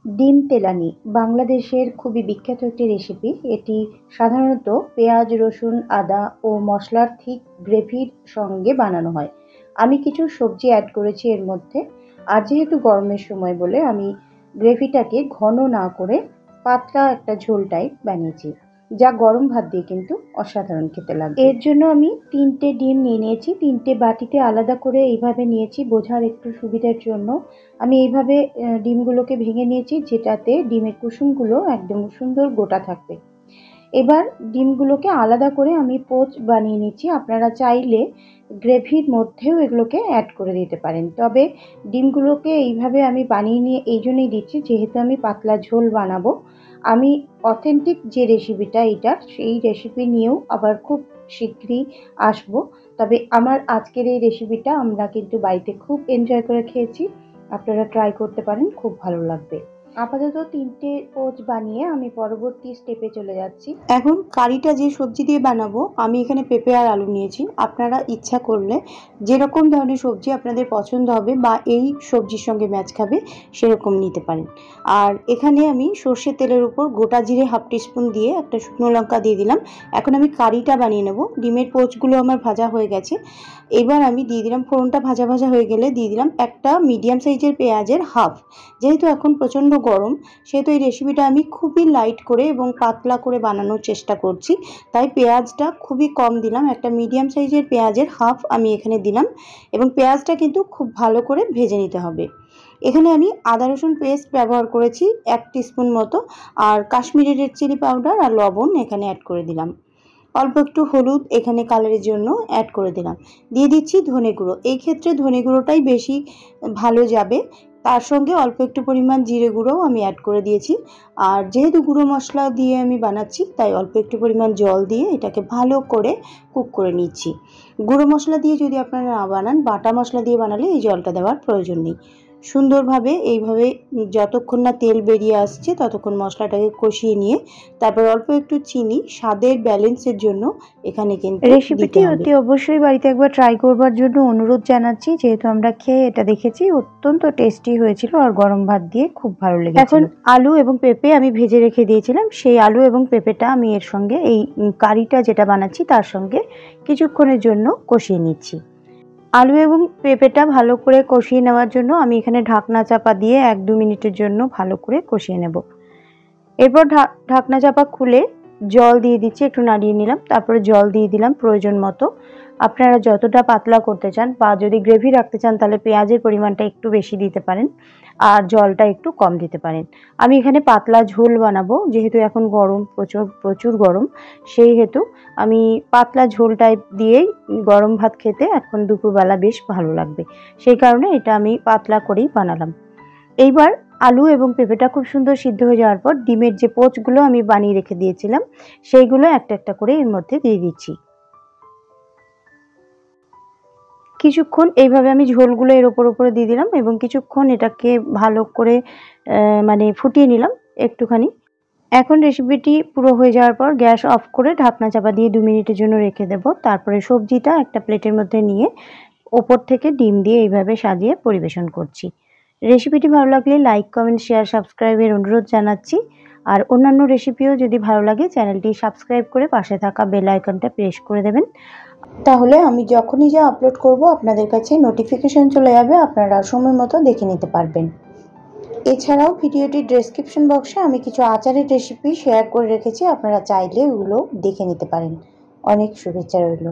ডিম তেলানি বাংলাদেশের খুবই বিখ্যাত একটি রেসিপি। এটি সাধারণত পেঁয়াজ, রসুন, আদা ও মশলার থিক গ্রেভির সঙ্গে বানানো হয়। আমি কিছু সবজি অ্যাড করেছি এর মধ্যে। আর যেহেতু গরমের সময় বলে আমি গ্রেভিটাকে ঘন না করে পাতলা একটা ঝোল টাইপ বানিয়েছি, যা গরম ভাত দিয়ে কিন্তু অসাধারণ খেতে লাগবে। এর জন্য আমি 3টে ডিম নিয়ে নিয়েছি। 3টে বাটিতে আলাদা করে এইভাবে নিয়েছি বোঝার একটু সুবিধার জন্য। আমি এইভাবে ডিমগুলোকে ভেঙে নিয়েছি, যেটাতে ডিমের কুসুমগুলো একদম সুন্দর গোটা থাকবে। এবার ডিমগুলোকে আলাদা করে আমি পোচ বানিয়ে নিচ্ছি। আপনারা চাইলে গ্রেভির মধ্যেও এগুলোকে অ্যাড করে দিতে পারেন, তবে ডিমগুলোকে এইভাবে আমি বানিয়ে নিয়ে এই জন্যই দিচ্ছি, যেহেতু আমি পাতলা ঝোল বানাবো। আমি অথেন্টিক যে রেসিপিটা এটার, সেই রেসিপি নিয়েও আবার খুব শীঘ্রই আসবো। তবে আমার আজকের এই রেসিপিটা আমরা কিন্তু বাড়িতে খুব এনজয় করে খেয়েছি। আপনারা ট্রাই করতে পারেন, খুব ভালো লাগবে। আপাতত 3টে পোচ বানিয়ে আমি পরবর্তী স্টেপে চলে যাচ্ছি। এখন কারিটা যে সবজি দিয়ে বানাবো, আমি এখানে পেঁপে আর আলু নিয়েছি। আপনারা ইচ্ছা করলে যেরকম ধরনের সবজি আপনাদের পছন্দ হবে বা এই সবজির সঙ্গে ম্যাচ খাবে সেরকম নিতে পারেন। আর এখানে আমি সর্ষের তেলের উপর গোটা জিরে 1/2 টিস্পুন দিয়ে একটা শুকনো লঙ্কা দিয়ে দিলাম। এখন আমি কারিটা বানিয়ে নেব। ডিমের পোচগুলো আমার ভাজা হয়ে গেছে। এবার আমি দিয়ে দিলাম, ফোড়নটা ভাজা ভাজা হয়ে গেলে দিয়ে দিলাম একটা মিডিয়াম সাইজের পেঁয়াজের হাফ। যেহেতু এখন প্রচণ্ড গরম, সেহেতু এই রেসিপিটা আমি খুবই লাইট করে এবং পাতলা করে বানানোর চেষ্টা করছি, তাই পেঁয়াজটা খুবই কম দিলাম। একটা মিডিয়াম সাইজের পেঁয়াজের হাফ আমি এখানে দিলাম, এবং পেঁয়াজটা কিন্তু খুব ভালো করে ভেজে নিতে হবে। এখানে আমি আদা রসুন পেস্ট ব্যবহার করেছি 1 টিস্পুন মতো, আর কাশ্মীরি রেড চিলি পাউডার আর লবণ এখানে অ্যাড করে দিলাম। অল্প একটু হলুদ এখানে কালারের জন্য অ্যাড করে দিলাম। দিয়ে দিচ্ছি ধনে গুঁড়ো। এই ক্ষেত্রে ধনে গুঁড়োটাই বেশি ভালো যাবে। তার সঙ্গে অল্প একটু পরিমাণ জিরে গুঁড়োও আমি অ্যাড করে দিয়েছি। আর যেহেতু গুঁড়ো মশলা দিয়ে আমি বানাচ্ছি, তাই অল্প একটু পরিমাণ জল দিয়ে এটাকে ভালো করে কুক করে নিচ্ছি। গুঁড়ো মশলা দিয়ে যদি আপনারা না বানান, বাটা মশলা দিয়ে বানালে এই জলটা দেওয়ার প্রয়োজন নেই। সুন্দরভাবে এইভাবে যতক্ষণ না তেল বেরিয়ে আসছে ততক্ষণ মশলাটাকে কষিয়ে নিয়ে তারপর অল্প একটু চিনি স্বাদের ব্যালেন্সের জন্য এখানে কিন্তু রেসিপিটি অতি অবশ্যই বাড়িতে একবার ট্রাই করবার জন্য অনুরোধ জানাচ্ছি, যেহেতু আমরা খেয়ে এটা দেখেছি অত্যন্ত টেস্টি হয়েছিল আর গরম ভাত দিয়ে খুব ভালো লেগেছিল। এখন আলু এবং পেঁপে আমি ভেজে রেখে দিয়েছিলাম, সেই আলু এবং পেঁপেটা আমি এর সঙ্গে এই কারিটা যেটা বানাচ্ছি তার সঙ্গে কিছুক্ষণের জন্য কষিয়ে নিচ্ছি। আলু এবং পেঁপেটা ভালো করে কষিয়ে নেওয়ার জন্য আমি এখানে ঢাকনা চাপা দিয়ে 1-2 মিনিটের জন্য ভালো করে কষিয়ে নেব। এরপর ঢাকনা চাপা খুলে জল দিয়ে দিচ্ছি, একটু নাড়িয়ে নিলাম। তারপরে জল দিয়ে দিলাম প্রয়োজন মতো। আপনারা যতটা পাতলা করতে চান বা যদি গ্রেভি রাখতে চান তাহলে পেঁয়াজের পরিমাণটা একটু বেশি দিতে পারেন আর জলটা একটু কম দিতে পারেন। আমি এখানে পাতলা ঝোল বানাবো, যেহেতু এখন গরম, প্রচুর গরম, সেই হেতু আমি পাতলা ঝোল টাইপ দিয়েই গরম ভাত খেতে এখন দুপুরবেলা বেশ ভালো লাগবে। সেই কারণে এটা আমি পাতলা করেই বানালাম। এইবার আলু এবং পেঁপেটা খুব সুন্দর সিদ্ধ হয়ে যাওয়ার পর ডিমের যে পোচগুলো আমি বানিয়ে রেখে দিয়েছিলাম সেইগুলো একটা একটা করে এর মধ্যে দিয়ে দিচ্ছি। কিছুক্ষণ এইভাবে আমি ঝোলগুলো এর ওপরে দিয়ে দিলাম এবং কিছুক্ষণ এটাকে ভালো করে ফুটিয়ে নিলাম একটুখানি। এখন রেসিপিটি পুরো হয়ে যাওয়ার পর গ্যাস অফ করে ঢাকনা চাপা দিয়ে 2 মিনিটের জন্য রেখে দেব। তারপরে সবজিটা একটা প্লেটের মধ্যে নিয়ে ওপর থেকে ডিম দিয়ে এইভাবে সাজিয়ে পরিবেশন করছি। রেসিপিটি ভালো লাগলে লাইক, কমেন্ট, শেয়ার, সাবস্ক্রাইবের অনুরোধ জানাচ্ছি। আর অন্যান্য রেসিপিও যদি ভালো লাগে চ্যানেলটি সাবস্ক্রাইব করে পাশে থাকা বেল আইকনটা প্রেস করে দেবেন, তাহলে আমি যখনই যা আপলোড করব আপনাদের কাছে নোটিফিকেশন চলে যাবে, আপনারা সময় মতো দেখে নিতে পারবেন। এছাড়াও ভিডিওটির ডেসক্রিপশন বক্সে আমি কিছু আচারের রেসিপি শেয়ার করে রেখেছি, আপনারা চাইলে ওগুলো দেখে নিতে পারেন। অনেক শুভেচ্ছা রইল।